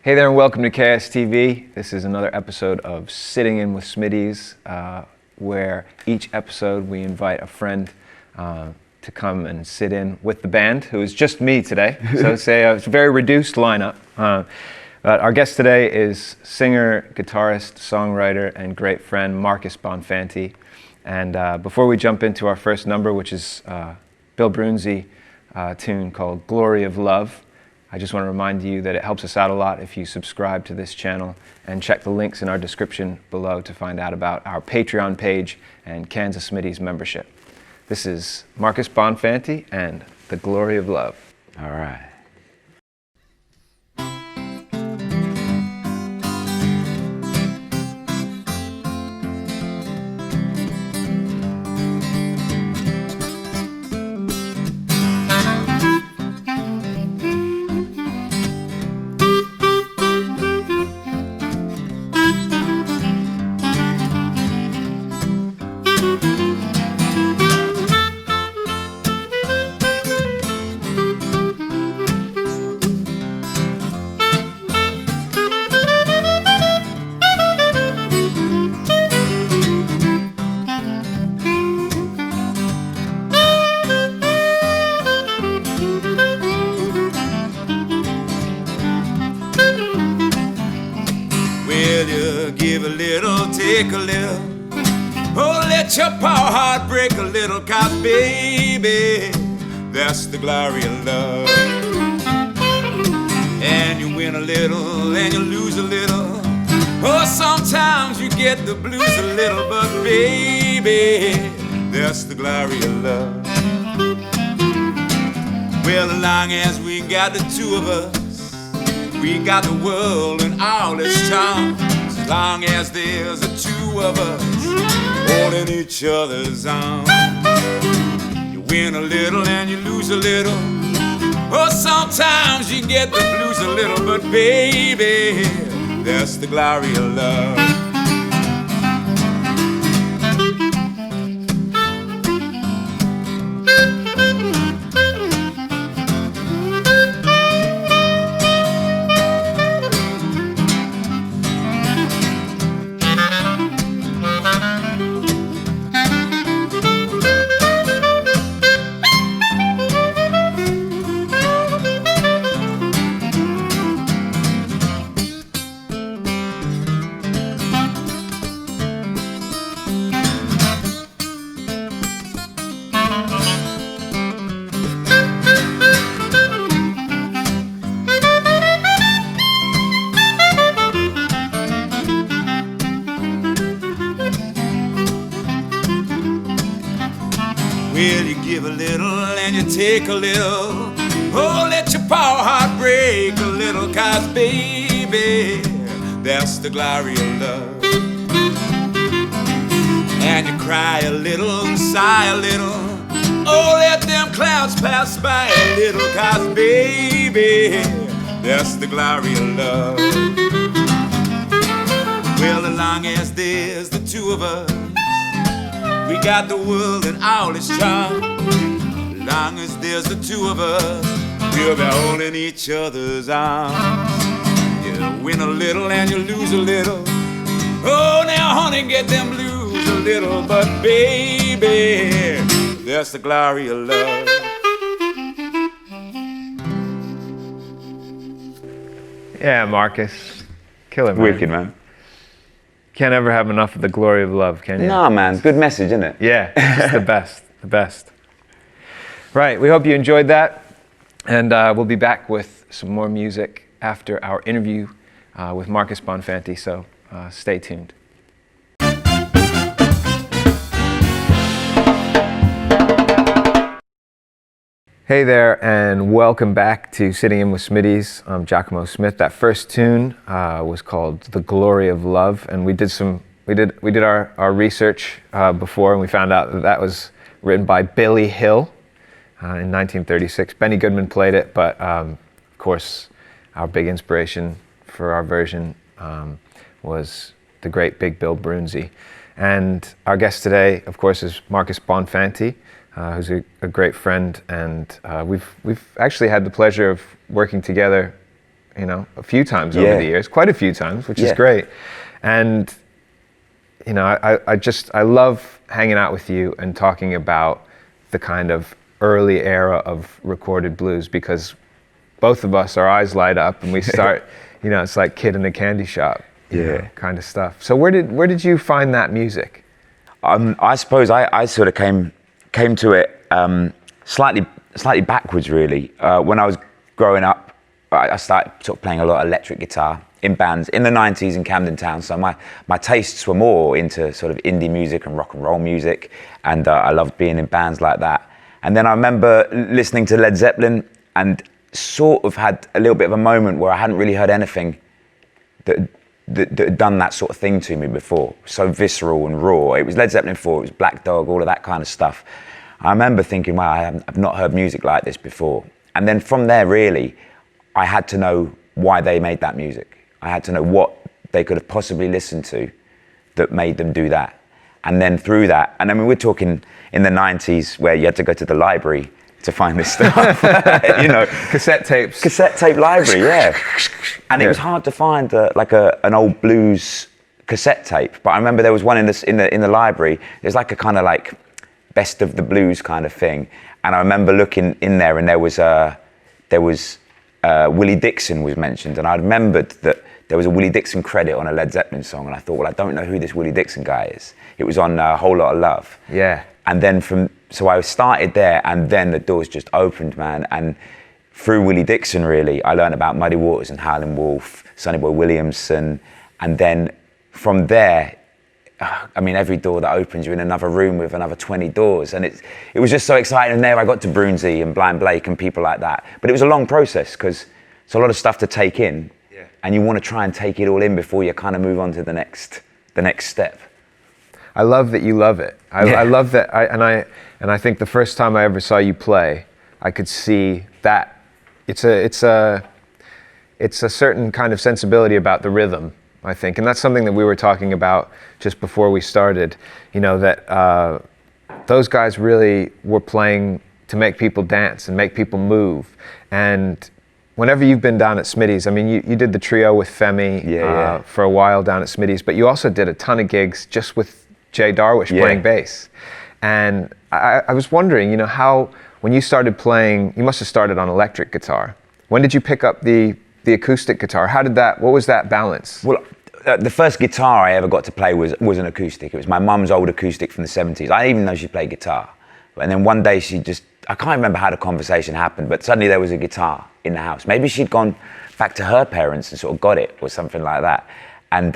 Hey there and welcome to KSTV. This is another episode of Sitting In with Smitty's, where each episode we invite a friend to come and sit in with the band, who is just me today. So say it's a very reduced lineup. But our guest today is singer, guitarist, songwriter, and great friend Marcus Bonfanti. And before we jump into our first number, which is Bill Brunzi tune called Glory of Love, I just want to remind you that it helps us out a lot if you subscribe to this channel and check the links in our description below to find out about our Patreon page and Kansas Smitty's membership. This is Marcus Bonfanti and The Glory of Love. All right. Give a little, take a little. Oh, let your poor heart break a little, 'cause baby, that's the glory of love. And you win a little and you lose a little. Oh, sometimes you get the blues a little, but baby, that's the glory of love. Well, as long as we got the two of us, we got the world and all its charms. As long as there's the two of us holding each other's arms. You win a little and you lose a little. Oh, sometimes you get the blues a little, but baby, that's the glory of love. Well, you give a little and you take a little. Oh, let your poor heart break a little, 'cause baby, that's the glory of love. And you cry a little and sigh a little. Oh, let them clouds pass by a little, 'cause baby, that's the glory of love. Well, as long as there's the two of us, we got the world and all its charm. As long as there's the two of us, we'll be holding each other's arms. You win a little and you lose a little. Oh, now honey, get them blues a little, but baby, that's the glory of love. Yeah, Marcus. Killer, man. Wicked, man. Can't ever have enough of the glory of love, can you? Nah, man. Good message, isn't it? Yeah, it's the best, the best. Right, we hope you enjoyed that. And we'll be back with some more music after our interview with Marcus Bonfanti, so stay tuned. Hey there, and welcome back to Sitting In with Smitty's. I'm Giacomo Smith. That first tune was called "The Glory of Love," and we did our research before, and we found out that was written by Billy Hill in 1936. Benny Goodman played it, but of course, our big inspiration for our version was the great Big Bill Brunzi. And our guest today, of course, is Marcus Bonfanti. Who's a great friend, and we've actually had the pleasure of working together a few times over the years, quite a few times, which is great. And I love hanging out with you and talking about the kind of early era of recorded blues, because both of us, our eyes light up and we start, it's like kid in a candy shop, kind of stuff. So where did you find that music? I suppose I sort of came to it slightly backwards, really. When I was growing up, I started sort of playing a lot of electric guitar in bands in the 90s in Camden Town. So my tastes were more into sort of indie music and rock and roll music, and I loved being in bands like that. And then I remember listening to Led Zeppelin and sort of had a little bit of a moment where I hadn't really heard anything that had done that sort of thing to me before. So visceral and raw. It was Led Zeppelin 4, it was Black Dog, all of that kind of stuff. I remember thinking, wow, I've not heard music like this before. And then from there, really, I had to know why they made that music. I had to know what they could have possibly listened to that made them do that. And then through that, and I mean, we're talking in the 90s where you had to go to the library to find this stuff, Cassette tapes. Cassette tape library, yeah. And it was hard to find an old blues cassette tape. But I remember there was one in the library. There's like a kind of like best of the blues kind of thing. And I remember looking in there, and there was Willie Dixon was mentioned, and I remembered that there was a Willie Dixon credit on a Led Zeppelin song, and I thought, well, I don't know who this Willie Dixon guy is. It was on A Whole Lot of Love. Yeah. And then so I started there, and then the doors just opened, man. And through Willie Dixon, really, I learned about Muddy Waters and Howlin' Wolf, Sonny Boy Williamson, and then from there, I mean, every door that opens, you're in another room with another 20 doors, and it was just so exciting. And there I got to Brunsey and Blind Blake and people like that. But it was a long process, because it's a lot of stuff to take in, and you want to try and take it all in before you kind of move on to the next step. I love that you love it. I love that, and I think the first time I ever saw you play, I could see that it's a certain kind of sensibility about the rhythm, I think, and that's something that we were talking about just before we started. That those guys really were playing to make people dance and make people move. And whenever you've been down at Smitty's, I mean, you did the trio with Femi for a while down at Smitty's, but you also did a ton of gigs just with Jay Darwish playing bass. And I was wondering, how, when you started playing, you must have started on electric guitar. When did you pick up the acoustic guitar? What was that balance? Well, the first guitar I ever got to play was an acoustic. It was my mum's old acoustic from the 70s. I didn't even know she played guitar. And then one day I can't remember how the conversation happened, but suddenly there was a guitar in the house. Maybe she'd gone back to her parents and sort of got it or something like that. And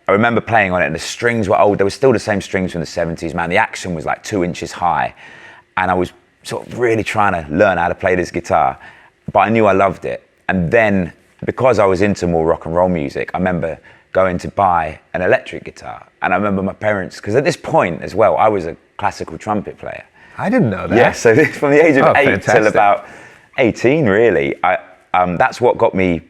I remember playing on it, and the strings were old. They were still the same strings from the 70s, man. The action was like 2 inches high. And I was sort of really trying to learn how to play this guitar, but I knew I loved it. And then, because I was into more rock and roll music, I remember going to buy an electric guitar. And I remember my parents, because at this point as well, I was a classical trumpet player. I didn't know that. Yeah, so from the age of 8 fantastic. till about 18, really, that's what got me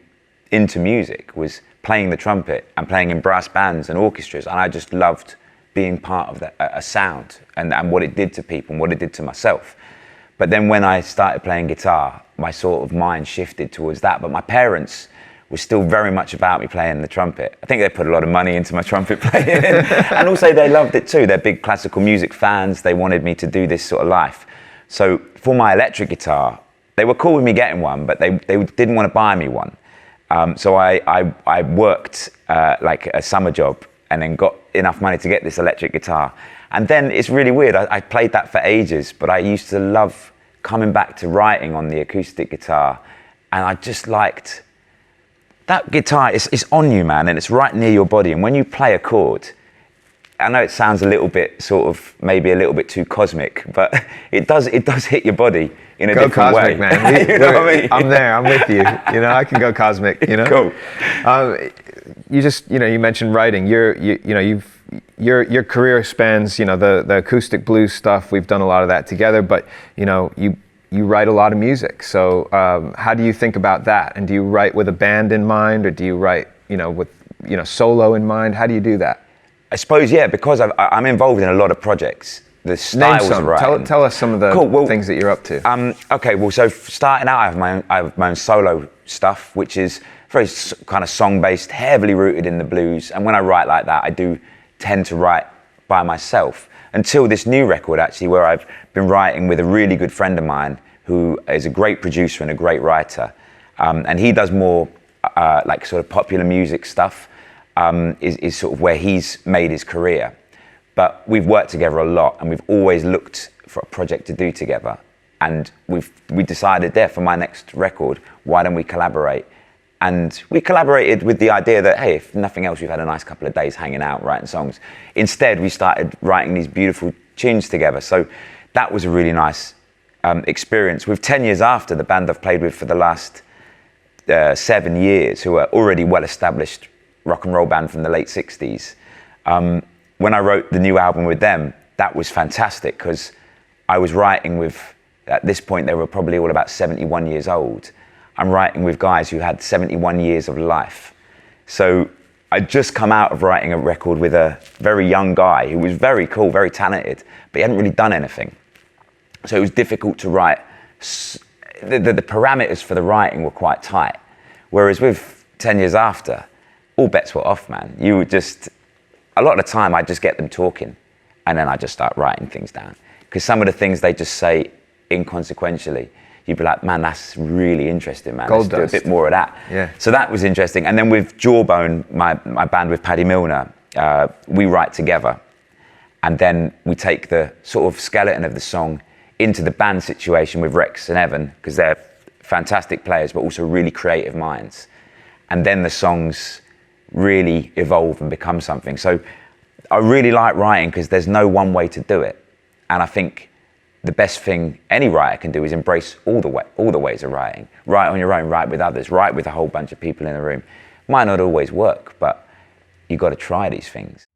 into music, was playing the trumpet and playing in brass bands and orchestras. And I just loved being part of a sound and what it did to people and what it did to myself. But then when I started playing guitar, my sort of mind shifted towards that. But my parents were still very much about me playing the trumpet. I think they put a lot of money into my trumpet playing. And also they loved it too. They're big classical music fans. They wanted me to do this sort of life. So for my electric guitar, they were cool with me getting one, but they didn't want to buy me one. So I worked like a summer job and then got enough money to get this electric guitar. And then it's really weird. I played that for ages, but I used to love coming back to writing on the acoustic guitar. And I just liked that guitar. It's on you, man, and it's right near your body. And when you play a chord, I know it sounds a little bit sort of maybe a little bit too cosmic, but it does hit your body in a different way. Go cosmic, man. You know what I mean? I'm there. I'm with you. I can go cosmic. Cool. You just you mentioned writing. Your career spans the acoustic blues stuff. We've done a lot of that together, but you write a lot of music. So how do you think about that? And do you write with a band in mind, or do you write with solo in mind? How do you do that? I suppose, yeah, because I'm involved in a lot of projects. The styles are right. Tell us some of the things that you're up to. Okay, well, so starting out, I have my own solo stuff, which is very kind of song-based, heavily rooted in the blues. And when I write like that, I do tend to write by myself. Until this new record, actually, where I've been writing with a really good friend of mine who is a great producer and a great writer. And he does more like sort of popular music stuff, is sort of where he's made his career. But we've worked together a lot, and we've always looked for a project to do together. And we decided there for my next record, why don't we collaborate? And we collaborated with the idea that, hey, if nothing else, we've had a nice couple of days hanging out, writing songs. Instead, we started writing these beautiful tunes together. So that was a really nice experience. With 10 years after, the band I've played with for the last 7 years, who are already well-established rock and roll band from the late 60s. When I wrote the new album with them, that was fantastic because I was writing with, at this point, they were probably all about 71 years old. I'm writing with guys who had 71 years of life. So I'd just come out of writing a record with a very young guy who was very cool, very talented, but he hadn't really done anything. So it was difficult to write. The parameters for the writing were quite tight. Whereas with 10 years after, all bets were off, man. You would just, a lot of the time I'd just get them talking and then I'd just start writing things down. Because some of the things they just say inconsequentially, you'd be like, man, that's really interesting, man. Gold Let's dust. do a bit more of that. Yeah. So that was interesting. And then with Jawbone, my band with Paddy Milner, we write together. And then we take the sort of skeleton of the song into the band situation with Rex and Evan, because they're fantastic players, but also really creative minds. And then the songs really evolve and become something. So I really like writing because there's no one way to do it. And I think the best thing any writer can do is embrace all the ways of writing. Write on your own, write with others, write with a whole bunch of people in the room. Might not always work, but you've got to try these things.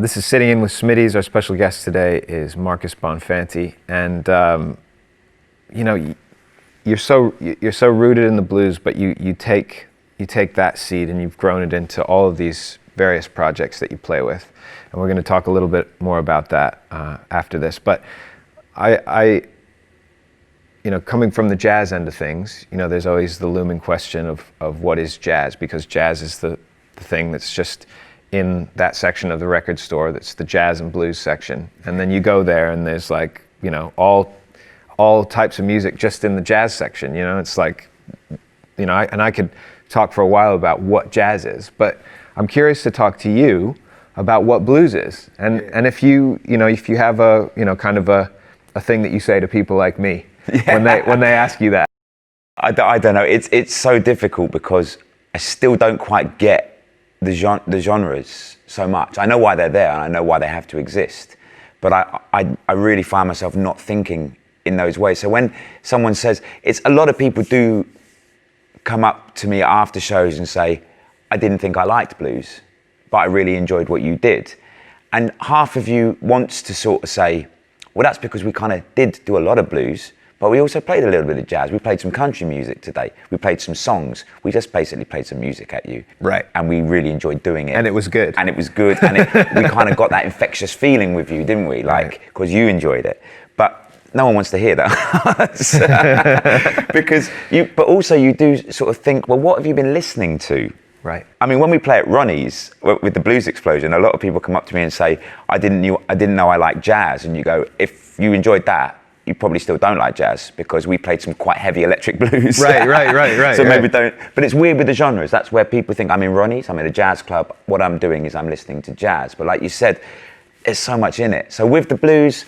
This is Sitting In with Smitty's. Our special guest today is Marcus Bonfanti, and you know, you're so rooted in the blues, but you take that seed and you've grown it into all of these various projects that you play with, and we're going to talk a little bit more about that after this. But I you know, coming from the jazz end of things, you know, there's always the looming question of what is jazz, because jazz is the thing that's just in that section of the record store, that's the jazz and blues section. And then you go there and there's like, you know, all types of music just in the jazz section. You know, it's like, you know, I could talk for a while about what jazz is, but I'm curious to talk to you about what blues is. And if you have a, you know, kind of a thing that you say to people like me, yeah, when they ask you that. I don't know. It's so difficult because I still don't quite get the genres so much. I know why they're there and I know why they have to exist, but I really find myself not thinking in those ways. So when someone says, a lot of people do come up to me after shows and say, I didn't think I liked blues, but I really enjoyed what you did. And half of you wants to sort of say, well, that's because we kind of did do a lot of blues, but we also played a little bit of jazz. We played some country music today. We played some songs. We just basically played some music at you. Right. And we really enjoyed doing it. And it was good. And it was good. And we kind of got that infectious feeling with you, didn't we? Like, because you enjoyed it. But no one wants to hear that. But also you do sort of think, well, what have you been listening to? Right. I mean, when we play at Ronnie's with the Blues Explosion, a lot of people come up to me and say, I didn't know I liked jazz. And you go, if you enjoyed that, you probably still don't like jazz because we played some quite heavy electric blues. Right. So maybe don't. But it's weird with the genres. That's where people think I'm in Ronnie's, I'm in a jazz club. What I'm doing is I'm listening to jazz. But like you said, there's so much in it. So with the blues,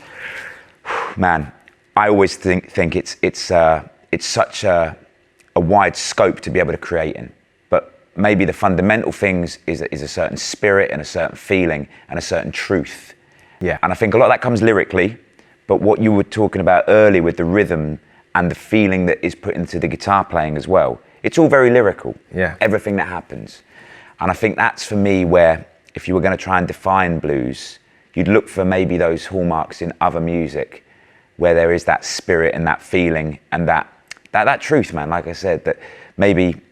man, I always think it's such a wide scope to be able to create in. But maybe the fundamental things is a certain spirit and a certain feeling and a certain truth. Yeah. And I think a lot of that comes lyrically. But what you were talking about earlier with the rhythm and the feeling that is put into the guitar playing as well, it's all very lyrical. Yeah. Everything that happens. And I think that's for me where if you were going to try and define blues, you'd look for maybe those hallmarks in other music where there is that spirit and that feeling and that truth, man. Like I said, that maybe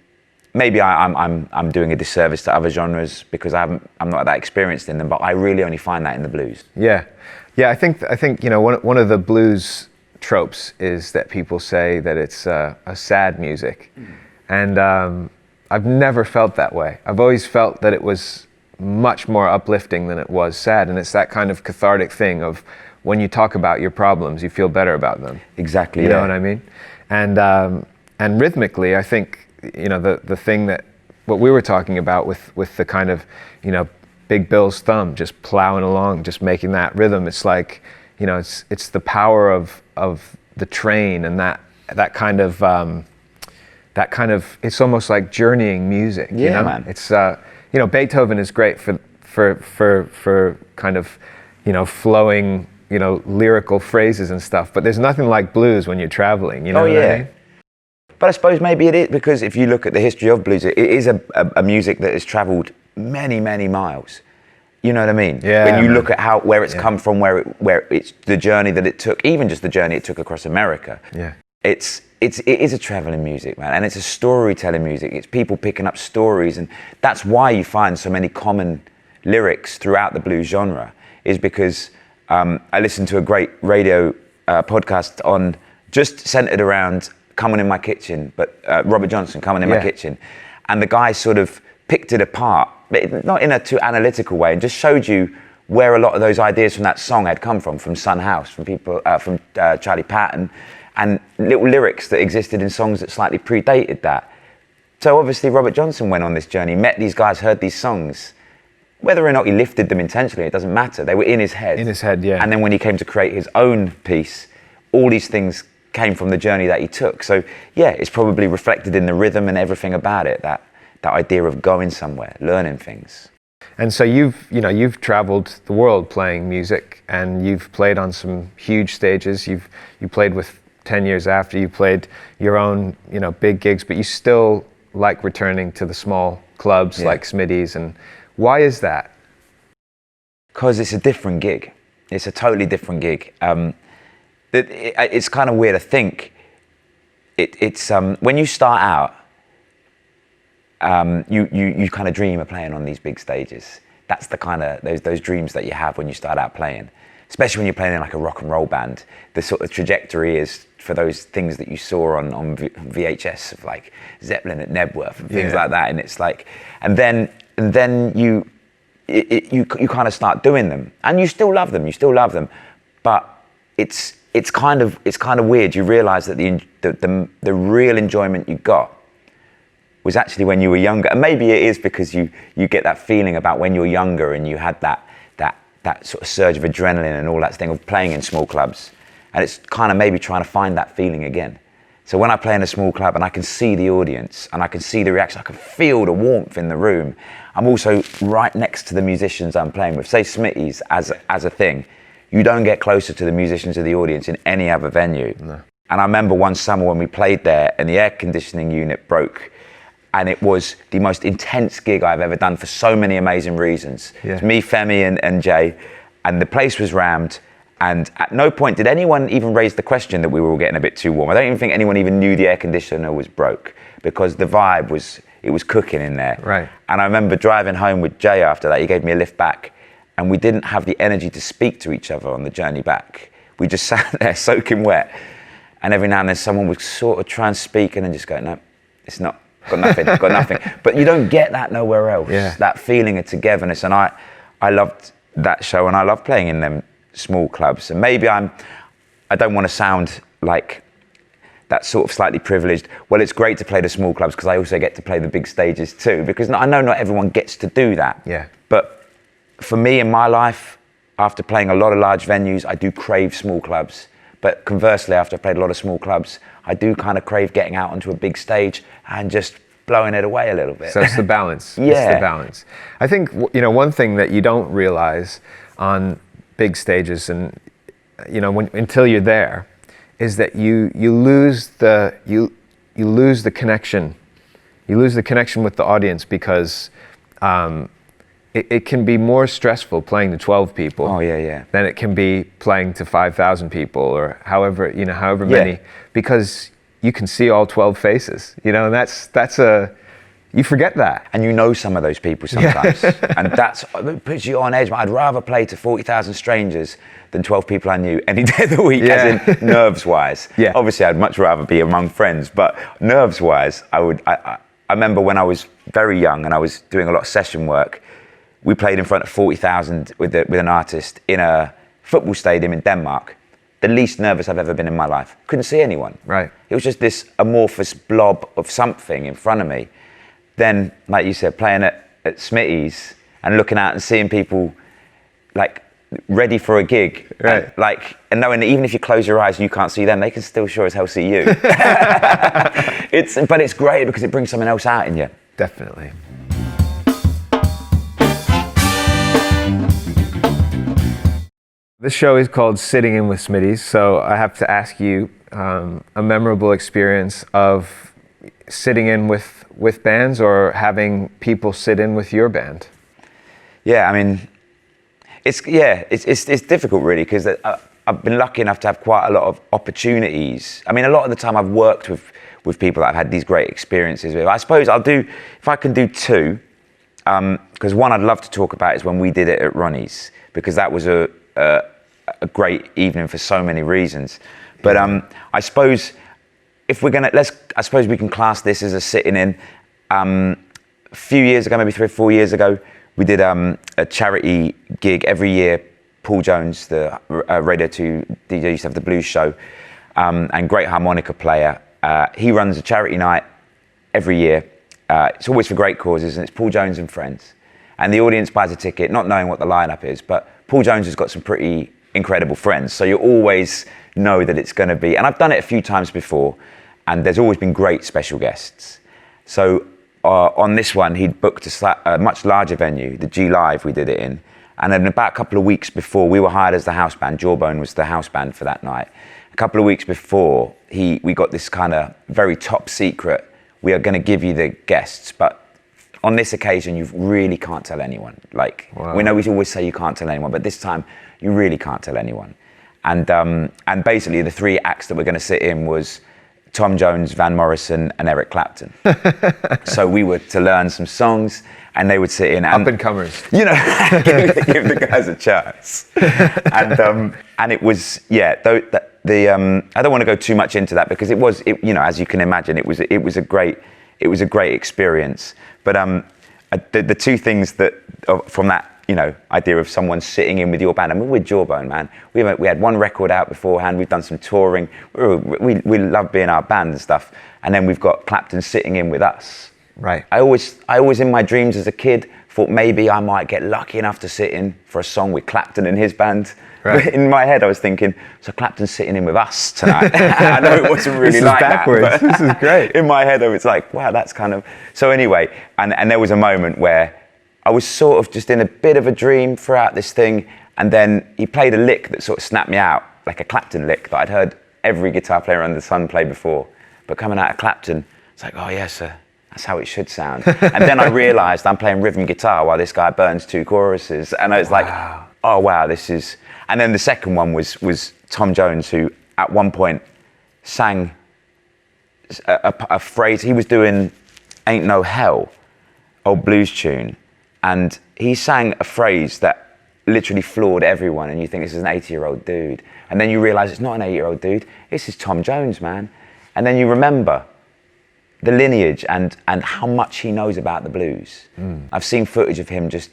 I'm doing a disservice to other genres because I'm not that experienced in them, but I really only find that in the blues. Yeah, I think you know one of the blues tropes is that people say that it's a sad music. And I've never felt that way. I've always felt that it was much more uplifting than it was sad. And it's that kind of cathartic thing of when you talk about your problems, you feel better about them. Exactly. You know what I mean? And rhythmically, I think, you know, the thing that, what we were talking about with the kind of, you know, Big Bill's thumb just plowing along, just making that rhythm. It's like, you know, it's the power of the train and that kind of, it's almost like journeying music. Yeah, you know? man. It's, you know, Beethoven is great for kind of, you know, flowing, you know, lyrical phrases and stuff, but there's nothing like blues when you're traveling, you know what I mean? But I suppose maybe it is, because if you look at the history of blues, it is a music that has traveled many, many miles. You know what I mean? Yeah. When you look at where it's come from, where it's the journey that it took, even just the journey it took across America. Yeah. It is a traveling music, man, and it's a storytelling music. It's people picking up stories, and that's why you find so many common lyrics throughout the blues genre. Is because I listened to a great radio podcast on just centered around "Coming in My Kitchen," but Robert Johnson, "Coming in My Kitchen," and the guy sort of picked it apart, but not in a too analytical way, and just showed you where a lot of those ideas from that song had come from Son House, from people, from Charlie Patton, and little lyrics that existed in songs that slightly predated that. So obviously Robert Johnson went on this journey, met these guys, heard these songs. Whether or not he lifted them intentionally, it doesn't matter. They were in his head. In his head, yeah. And then when he came to create his own piece, all these things came from the journey that he took. So yeah, it's probably reflected in the rhythm and everything about it, that idea of going somewhere, learning things. And so you've traveled the world playing music, and you've played on some huge stages. You played with 10 Years After, you played your own, you know, big gigs, but you still like returning to the small clubs like Smitty's. And why is that? Because it's a different gig. It's a totally different gig. It's kind of weird to think. It's when you start out, you kind of dream of playing on these big stages. That's the kind of those dreams that you have when you start out playing, especially when you're playing in like a rock and roll band. The sort of trajectory is for those things that you saw on VHS of like Zeppelin at Nebworth and things like that. And it's like, and then you kind of start doing them, and you still love them, but it's kind of weird. You realise that the real enjoyment you got was actually when you were younger. And maybe it is because you get that feeling about when you're younger and you had that sort of surge of adrenaline and all that thing of playing in small clubs. And it's kind of maybe trying to find that feeling again. So when I play in a small club and I can see the audience and I can see the reaction, I can feel the warmth in the room. I'm also right next to the musicians I'm playing with. Say Smitty's as a thing, you don't get closer to the musicians of the audience in any other venue. No. And I remember one summer when we played there and the air conditioning unit broke, and it was the most intense gig I've ever done for so many amazing reasons. Yeah. It's me, Femi, and Jay, and the place was rammed. And at no point did anyone even raise the question that we were all getting a bit too warm. I don't even think anyone even knew the air conditioner was broke, because the vibe was cooking in there. Right. And I remember driving home with Jay after that. He gave me a lift back, and we didn't have the energy to speak to each other on the journey back. We just sat there soaking wet, and every now and then someone would sort of try and speak and then just go, no, it's not, got nothing. But you don't get that nowhere else. Yeah. That feeling of togetherness. And I loved that show, and I love playing in them small clubs. And maybe I don't want to sound like that sort of slightly privileged. Well, it's great to play the small clubs because I also get to play the big stages too, because I know not everyone gets to do that. Yeah. But for me in my life, after playing a lot of large venues, I do crave small clubs. But conversely, after I've played a lot of small clubs, I do kind of crave getting out onto a big stage and just blowing it away a little bit. So it's the balance. Yeah. It's the balance. I think, you know, one thing that you don't realize on big stages, and you know, until you're there, is that you lose the connection. You lose the connection with the audience, because it can be more stressful playing to 12 people. Oh yeah. Than it can be playing to 5,000 people, or however many, because you can see all 12 faces. You know, and You forget that. And you know some of those people sometimes. And it puts you on edge. I'd rather play to 40,000 strangers than 12 people I knew any day of the week, as in nerves-wise. Yeah. Obviously, I'd much rather be among friends, but nerves-wise, I remember when I was very young and I was doing a lot of session work, we played in front of 40,000 with an artist in a football stadium in Denmark. The least nervous I've ever been in my life. Couldn't see anyone. Right. It was just this amorphous blob of something in front of me. Then, like you said, playing at Smitty's and looking out and seeing people like ready for a gig. Right. And knowing that even if you close your eyes and you can't see them, they can still sure as hell see you. But it's great because it brings something else out in you. Definitely. This show is called Sitting In with Smitty's, so I have to ask you a memorable experience of sitting in with bands or having people sit in with your band. Yeah, I mean, it's difficult really because I've been lucky enough to have quite a lot of opportunities. I mean, a lot of the time I've worked with people that I've had these great experiences with. I suppose if I can do two, because one I'd love to talk about is when we did it at Ronnie's, because that was a great evening for so many reasons. But I suppose if we're gonna, I suppose we can class this as a sitting in. A few years ago, maybe 3 or 4 years ago, we did a charity gig every year. Paul Jones, the Radio 2 DJ, used to have the blues show, and great harmonica player. He runs a charity night every year. It's always for great causes, and it's Paul Jones and friends. And the audience buys a ticket, not knowing what the lineup is, but Paul Jones has got some pretty incredible friends, so you always know that it's going to be, and I've done it a few times before, and there's always been great special guests. So on this one, he'd booked a much larger venue, the G Live we did it in, and then about a couple of weeks before, we were hired as the house band. Jawbone was the house band for that night. A couple of weeks before, we got this kind of very top secret, we are going to give you the guests, but on this occasion, you really can't tell anyone. Like, wow. We know we always say you can't tell anyone, but this time, you really can't tell anyone. And basically, the 3 acts that we're going to sit in was Tom Jones, Van Morrison, and Eric Clapton. So we were to learn some songs, and they would sit in. And, up-and-comers. You know, give the guys a chance. And it was, yeah, I don't want to go too much into that because it was, you know, as you can imagine, it was a great experience. But the 2 things that from that, you know, idea of someone sitting in with your band. I mean, we're Jawbone, man. We had 1 record out beforehand. We've done some touring. We love being our band and stuff. And then we've got Clapton sitting in with us. Right. I always in my dreams as a kid thought maybe I might get lucky enough to sit in for a song with Clapton and his band. Right. But in my head, I was thinking, so Clapton's sitting in with us tonight. I know it wasn't really like backwards. That. This is great. In my head, I was like, wow, that's kind of... So anyway, and there was a moment where I was sort of just in a bit of a dream throughout this thing, and then he played a lick that sort of snapped me out, like a Clapton lick that I'd heard every guitar player under the sun play before. But coming out of Clapton, it's like, oh yes, sir, that's how it should sound. And then I realised I'm playing rhythm guitar while this guy burns 2 choruses, and I was like, oh wow, this is... And then the second one was Tom Jones, who at one point sang a phrase. He was doing "Ain't No Hell," old blues tune, and he sang a phrase that literally floored everyone. And you think this is an 80-year-old dude, and then you realise it's not an 80-year-old dude. This is Tom Jones, man. And then you remember the lineage and how much he knows about the blues. I've seen footage of him just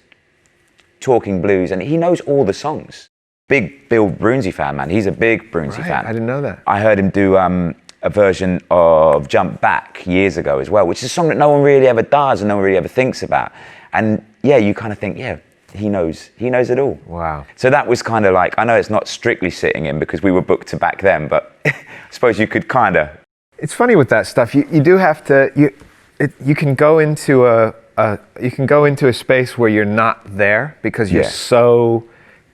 talking blues, and he knows all the songs. Big Bill Brunsey fan, man. He's a big Brunsey fan. I didn't know that. I heard him do a version of Jump Back years ago as well, which is a song that no one really ever does and no one really ever thinks about. And yeah, you kind of think, yeah, he knows it all. Wow. So that was kind of like, I know it's not strictly sitting in because we were booked to back then, but I suppose you could kind of... It's funny with that stuff. You do have to, you can go into a space where you're not there because you're so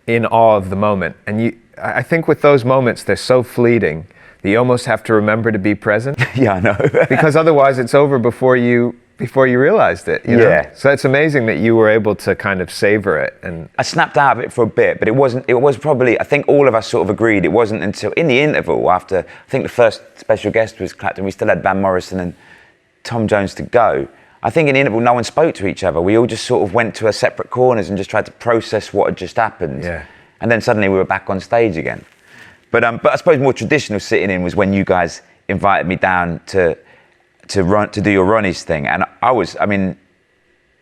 in awe of the moment. And I think with those moments, they're so fleeting that you almost have to remember to be present. Yeah, I know. Because otherwise it's over before you realized it. You know? So it's amazing that you were able to kind of savor it. And I snapped out of it for a bit, but it was probably, I think all of us sort of agreed, it wasn't until in the interval after, I think the first special guest was Clapton, we still had Van Morrison and Tom Jones to go. I think in the interval, no one spoke to each other. We all just sort of went to our separate corners and just tried to process what had just happened. Yeah. And then suddenly we were back on stage again. But I suppose more traditional sitting in was when you guys invited me down to do your Ronnie's thing. And I mean,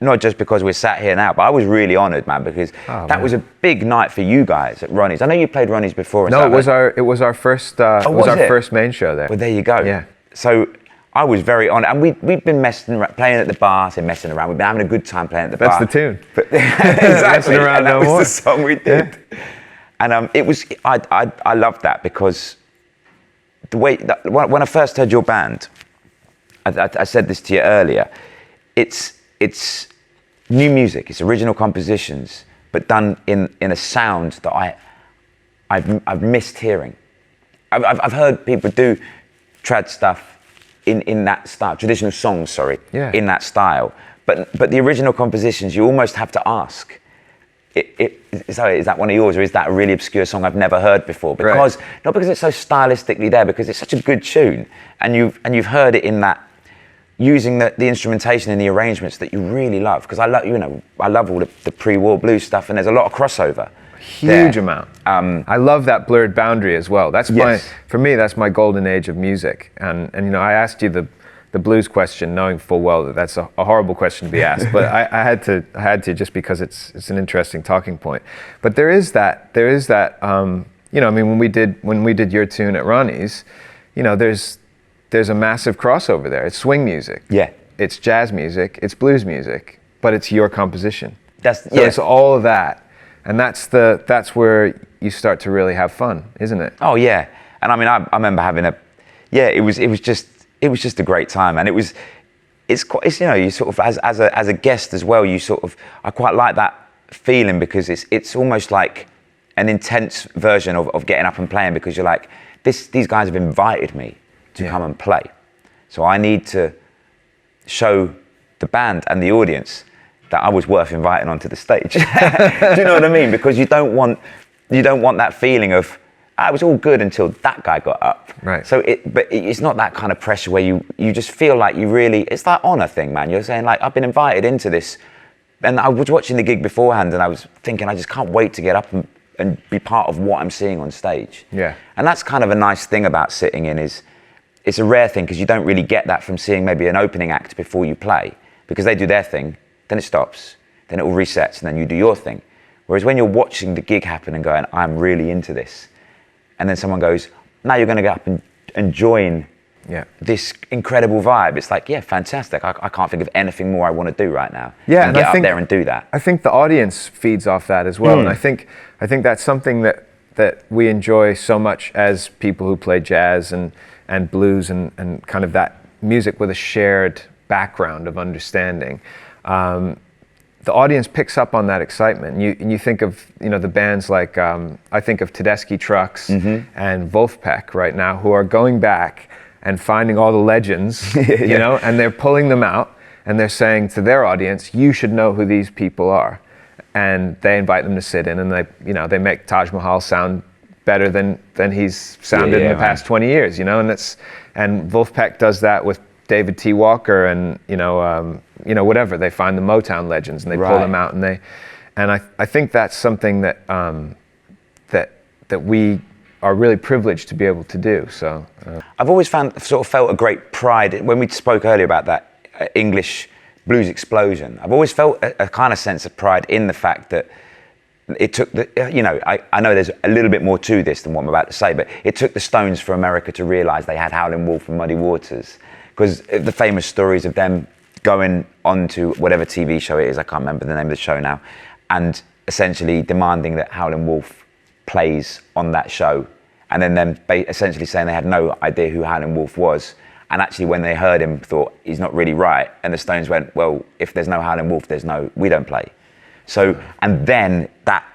not just because we're sat here now, but I was really honoured, man, because that was a big night for you guys at Ronnie's. I know you played Ronnie's before. No, it was our first first main show there. Well, there you go. Yeah. So I was very honoured, and we've been playing at the bar, messing around. We've been having a good time playing at the bar. That's the tune. But, exactly. Messing around and that no was more. the song we did. Yeah. And it was I loved that because the way that, when I first heard your band, I said this to you earlier. It's new music. It's original compositions, but done in a sound that I've missed hearing. I've heard people do trad stuff in that style, traditional songs, in that style. But the original compositions, you almost have to ask, is that one of yours, or is that a really obscure song I've never heard before? Because not because it's so stylistically there, because it's such a good tune, and you've heard it in that, using the instrumentation and the arrangements that you really love. Because I love all the pre-war blues stuff, and there's a lot of crossover. Huge amount. I love that blurred boundary as well. That's for me, that's my golden age of music. And I asked you the blues question, knowing full well that that's a horrible question to be asked, but I had to just because it's an interesting talking point. But there is that I mean, when we did your tune at Ronnie's, there's a massive crossover there. It's swing music. Yeah. It's jazz music. It's blues music, but it's your composition. So it's all of that. And that's where you start to really have fun, isn't it? Oh yeah, and I mean I remember having it was just a great time, and it's you sort of as a guest as well, I quite like that feeling, because it's almost like an intense version of getting up and playing, because you're like, these guys have invited me to come and play, so I need to show the band and the audience that I was worth inviting onto the stage. Do you know what I mean? Because you don't want that feeling of, it was all good until that guy got up. Right. So it's not that kind of pressure where you just feel like it's that honor thing, man. You're saying like, I've been invited into this, and I was watching the gig beforehand, and I was thinking, I just can't wait to get up and be part of what I'm seeing on stage. Yeah. And that's kind of a nice thing about sitting in, is it's a rare thing, because you don't really get that from seeing maybe an opening act before you play, because they do their thing, then it stops, then it all resets, and then you do your thing. Whereas when you're watching the gig happen and going, I'm really into this, and then someone goes, now you're going to go up and join this incredible vibe. It's like, yeah, fantastic. I can't think of anything more I want to do right now. Yeah, and get up there and do that. I think the audience feeds off that as well, and I think that's something that we enjoy so much as people who play jazz and blues and kind of that music with a shared background of understanding. The audience picks up on that excitement. And you think of the bands like I think of Tedeschi Trucks and Wolfpack right now, who are going back and finding all the legends, and they're pulling them out, and they're saying to their audience, you should know who these people are, and they invite them to sit in, and they make Taj Mahal sound better than he's sounded in the past 20 years, and Wolfpack does that with David T. Walker and whatever. They find the Motown legends and they pull them out, and I think that's something that we are really privileged to be able to do. So I've always felt a great pride when we spoke earlier about that English blues explosion. I've always felt a kind of sense of pride in the fact that it took I know there's a little bit more to this than what I'm about to say, but it took the Stones for America to realize they had Howlin' Wolf and Muddy Waters. Because the famous stories of them going on to whatever TV show it is, I can't remember the name of the show now, and essentially demanding that Howlin' Wolf plays on that show, and then them essentially saying they had no idea who Howlin' Wolf was, and actually when they heard him thought he's not really right, and the Stones went, well, if there's no Howlin' Wolf, we don't play. So, and then that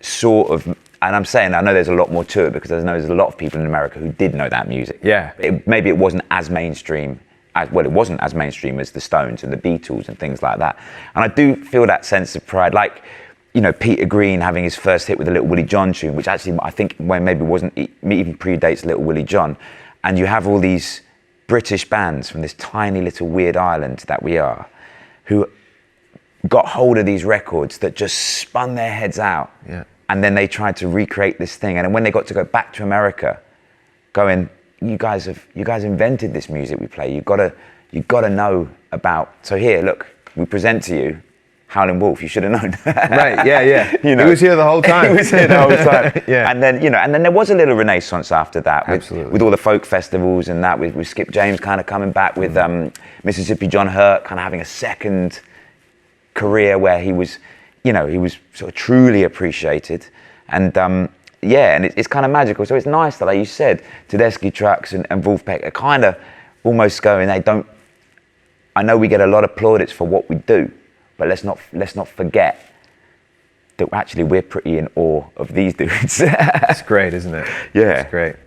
sort of, and I'm saying I know there's a lot more to it, because I know there's a lot of people in America who did know that music. Yeah. Maybe it wasn't as mainstream. It wasn't as mainstream as the Stones and the Beatles and things like that. And I do feel that sense of pride, like, Peter Green having his first hit with the Little Willie John tune, which actually I think maybe wasn't even predates Little Willie John. And you have all these British bands from this tiny little weird island that we are, who got hold of these records that just spun their heads out. Yeah. And then they tried to recreate this thing. And then when they got to go back to America, going, you guys invented this music we play. You've got to know about. So here, look, we present to you Howlin' Wolf. You should have known. Right. Yeah. Yeah. You know, he was here the whole time. He was here the whole time. Yeah. And then there was a little renaissance after that with all the folk festivals and that with Skip James kind of coming back with Mississippi John Hurt kind of having a second career where he was sort of truly appreciated. And and it's kind of magical. So it's nice that, like you said, Tedeschi Trucks and Wolfpack are kind of almost going, I know we get a lot of plaudits for what we do, but let's not forget that actually we're pretty in awe of these dudes. It's great, isn't it? Yeah. It's great.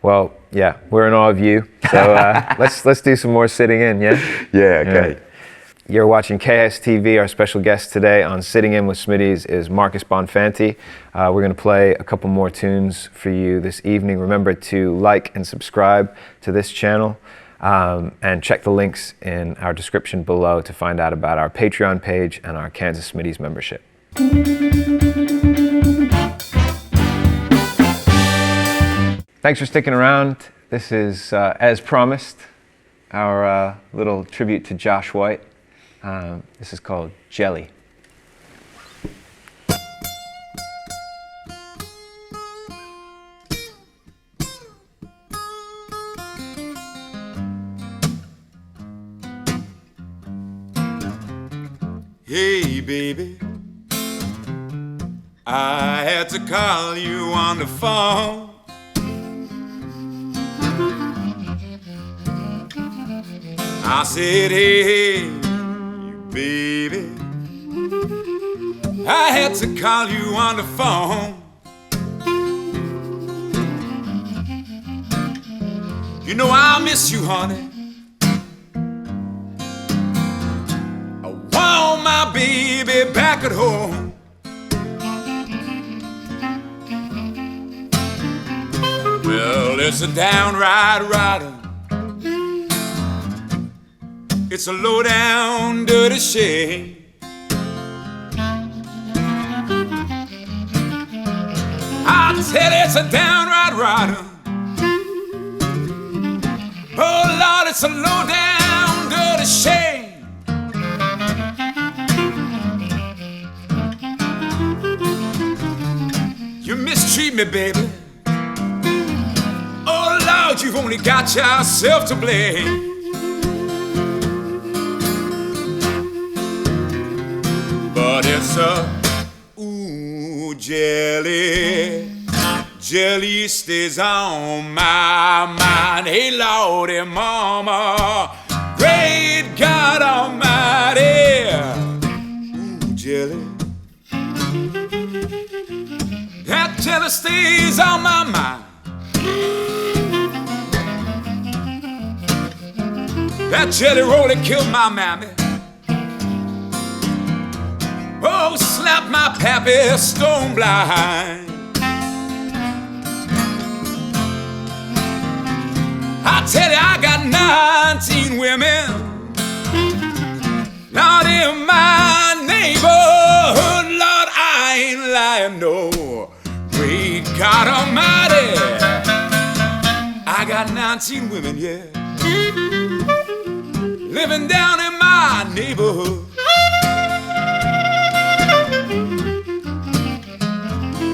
Well, yeah, we're in awe of you. So let's do some more sitting in, yeah? Yeah, okay. Yeah. You're watching KSTV. Our special guest today on Sitting In with Smitty's is Marcus Bonfanti. We're going to play a couple more tunes for you this evening. Remember to like and subscribe to this channel, and check the links in our description below to find out about our Patreon page and our Kansas Smitty's membership. Thanks for sticking around. This is, as promised, our little tribute to Josh White. This is called Jelly. Hey, baby, I had to call you on the phone. I said, hey, baby, I had to call you on the phone. You know I miss you, honey. I want my baby back at home. Well, it's a downright rider. It's a low down dirty shame. I tell you, it's a downright rider. Oh Lord, it's a low down dirty shame. You mistreat me, baby. Oh Lord, you've only got yourself to blame. But it's jelly. Jelly stays on my mind. Hey, Lordy, Mama, great God Almighty. Jelly. That jelly stays on my mind. That jelly roller killed my mammy. Oh, slap my pappy stone blind. I tell you, I got 19 women, not in my neighborhood. Lord, I ain't lying, no. Great God Almighty, I got 19 women, yeah, living down in my neighborhood.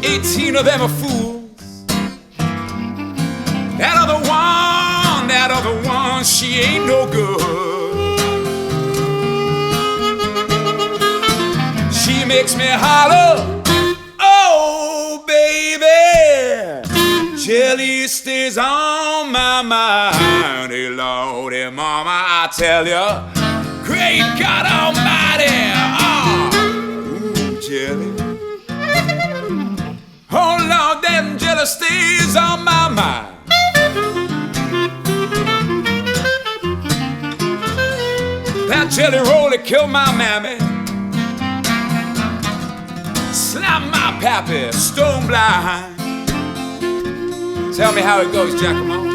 18 of them are fools. That other one, she ain't no good. She makes me holler, oh baby, jelly stays on my mind. Hey Lordy, Mama, I tell you, great God Almighty, ooh, jelly. Oh Lord, that jelly stays on my mind. That jelly roller killed my mammy. Slap my pappy stone blind. Tell me how it goes, Giacomo.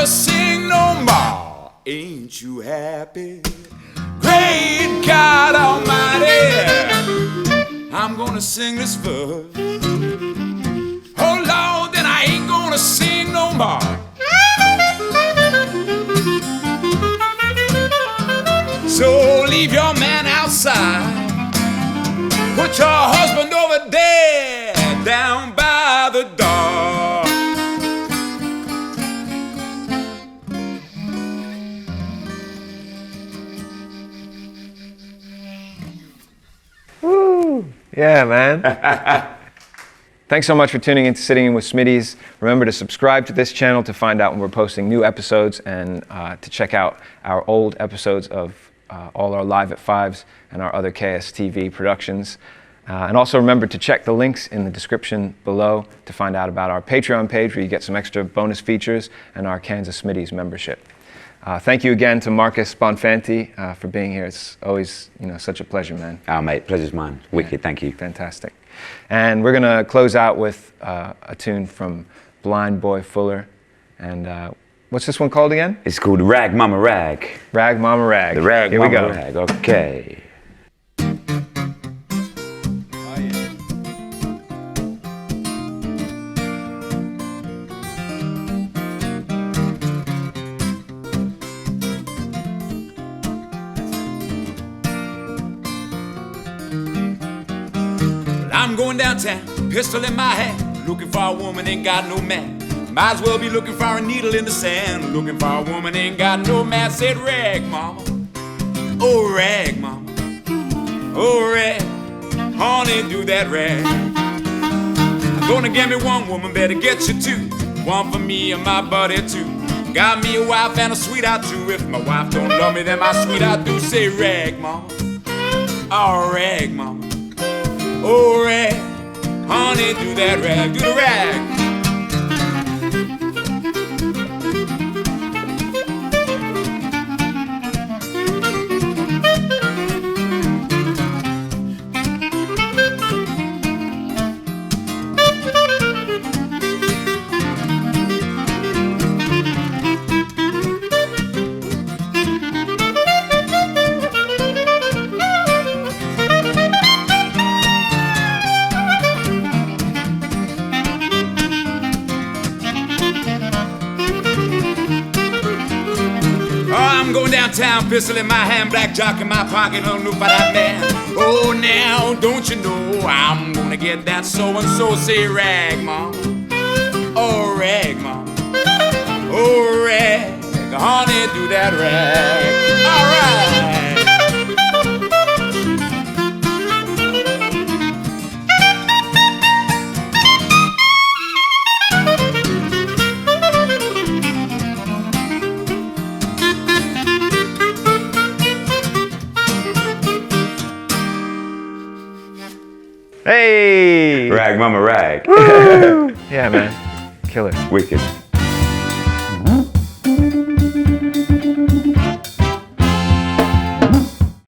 gonna sing no more. Ain't you happy? Great God Almighty, I'm gonna sing this verse. Oh Lord, then I ain't gonna sing no more. So leave your man outside, put your husband over there, down by the door. Woo! Yeah, man. Thanks so much for tuning in to Sitting In with Smitty's. Remember to subscribe to this channel to find out when we're posting new episodes, and to check out our old episodes of all our Live at Fives and our other KSTV productions. And also remember to check the links in the description below to find out about our Patreon page, where you get some extra bonus features, and our Kansas Smitty's membership. Thank you again to Marcus Bonfanti for being here. It's always, such a pleasure, man. Oh, mate, pleasure's mine. Wicked, Yeah, thank you. Fantastic. And we're going to close out with a tune from Blind Boy Fuller. And what's this one called again? It's called Rag Mama Rag. Rag Mama Rag. The Rag Here Mama we go. Rag, okay. I'm going downtown, pistol in my hand, looking for a woman, ain't got no man. Might as well be looking for a needle in the sand, looking for a woman, ain't got no man. Said rag mama, oh rag mama, oh rag, honey do that rag. I'm gonna get me one woman, better get you two, one for me and my buddy too. Got me a wife and a sweetheart too. If my wife don't love me, then my sweetheart do. Say rag mama, oh rag mama, oh rag, honey do that rag, do the rag. I'm going downtown, pistol in my hand, black jock in my pocket, don't know for that man. Oh, now, don't you know I'm gonna get that so-and-so. Say rag, mama, oh, rag, mama, oh, rag, honey, do that rag. All right. Hey! Rag Mama Rag. Yeah, man. Killer. Wicked.